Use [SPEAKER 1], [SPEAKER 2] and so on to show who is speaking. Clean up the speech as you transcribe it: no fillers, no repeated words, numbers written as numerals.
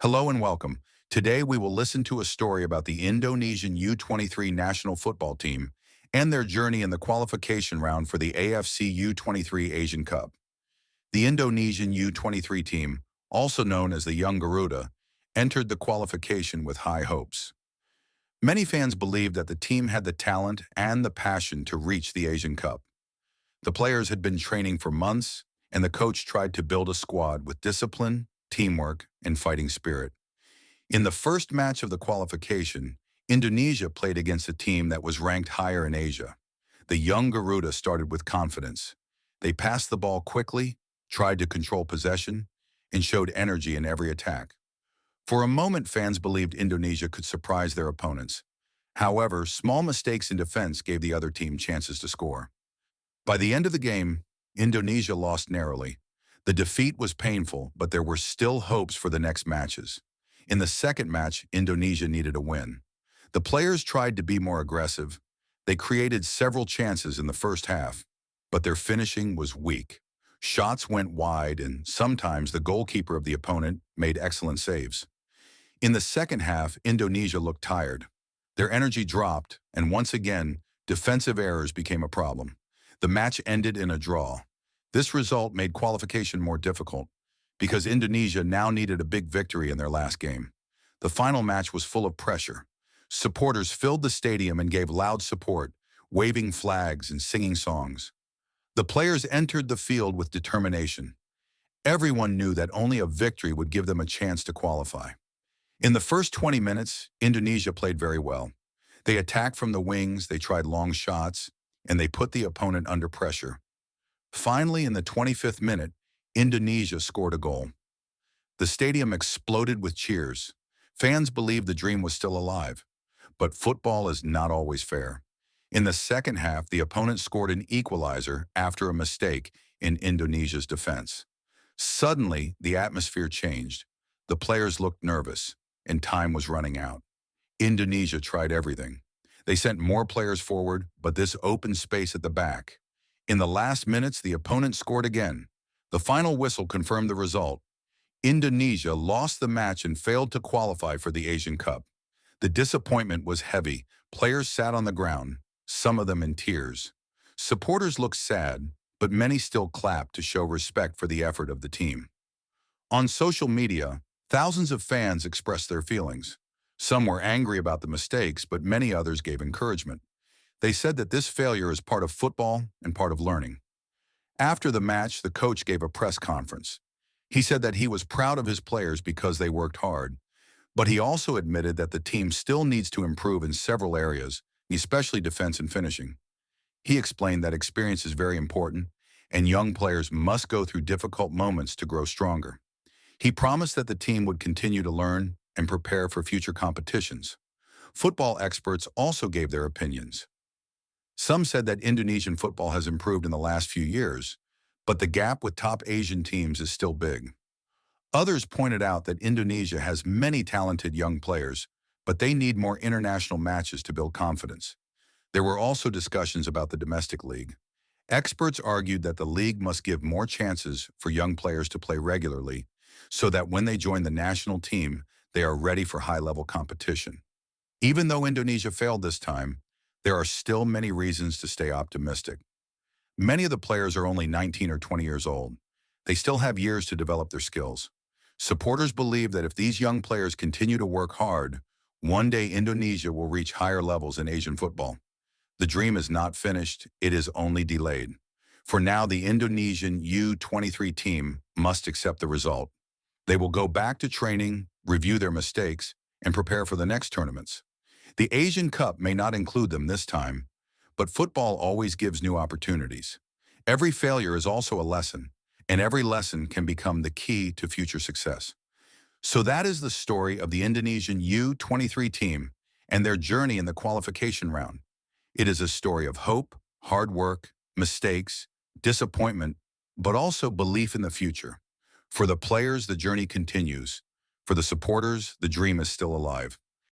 [SPEAKER 1] Hello and welcome. Today we will listen to a story about the Indonesian U-23 national football team and their journey in the qualification round for the AFC U-23 Asian Cup. The Indonesian U-23 team, also known as the Young Garuda, entered the qualification with high hopes. Many fans believed that the team had the talent and the passion to reach the Asian Cup. The players had been training for months, and the coach tried to build a squad with discipline, teamwork, and fighting spirit. In the first match of the qualification, Indonesia played against a team that was ranked higher in Asia. The young Garuda started with confidence. They passed the ball quickly, tried to control possession, and showed energy in every attack. For a moment, fans believed Indonesia could surprise their opponents. However, small mistakes in defense gave the other team chances to score. By the end of the game, Indonesia lost narrowly. The defeat was painful, but there were still hopes for the next matches. In the second match, Indonesia needed a win. The players tried to be more aggressive. They created several chances in the first half, but their finishing was weak. Shots went wide, and sometimes the goalkeeper of the opponent made excellent saves. In the second half, Indonesia looked tired. Their energy dropped, and once again, defensive errors became a problem. The match ended in a draw. This result made qualification more difficult because Indonesia now needed a big victory in their last game. The final match was full of pressure. Supporters filled the stadium and gave loud support, waving flags and singing songs. The players entered the field with determination. Everyone knew that only a victory would give them a chance to qualify. In the first 20 minutes, Indonesia played very well. They attacked from the wings, they tried long shots, and they put the opponent under pressure. Finally, in the 25th minute, Indonesia scored a goal. The stadium exploded with cheers. Fans believed the dream was still alive. But football is not always fair. In the second half, the opponent scored an equalizer after a mistake in Indonesia's defense. Suddenly, the atmosphere changed. The players looked nervous, and time was running out. Indonesia tried everything. They sent more players forward, but this opened space at the back. In the last minutes, the opponent scored again. The final whistle confirmed the result. Indonesia lost the match and failed to qualify for the Asian Cup. The disappointment was heavy. Players sat on the ground, some of them in tears. Supporters looked sad, but many still clapped to show respect for the effort of the team. On social media, thousands of fans expressed their feelings. Some were angry about the mistakes, but many others gave encouragement. They said that this failure is part of football and part of learning. After the match, the coach gave a press conference. He said that he was proud of his players because they worked hard, but he also admitted that the team still needs to improve in several areas, especially defense and finishing. He explained that experience is very important, and young players must go through difficult moments to grow stronger. He promised that the team would continue to learn and prepare for future competitions. Football experts also gave their opinions. Some said that Indonesian football has improved in the last few years, but the gap with top Asian teams is still big. Others pointed out that Indonesia has many talented young players, but they need more international matches to build confidence. There were also discussions about the domestic league. Experts argued that the league must give more chances for young players to play regularly so that when they join the national team, they are ready for high-level competition. Even though Indonesia failed this time, there are still many reasons to stay optimistic. Many of the players are only 19 or 20 years old. They still have years to develop their skills. Supporters believe that if these young players continue to work hard, one day Indonesia will reach higher levels in Asian football. The dream is not finished, it is only delayed. For now, the Indonesian U-23 team must accept the result. They will go back to training, review their mistakes, and prepare for the next tournaments. The Asian Cup may not include them this time, but football always gives new opportunities. Every failure is also a lesson, and every lesson can become the key to future success. So that is the story of the Indonesian U-23 team and their journey in the qualification round. It is a story of hope, hard work, mistakes, disappointment, but also belief in the future. For the players, the journey continues. For the supporters, the dream is still alive.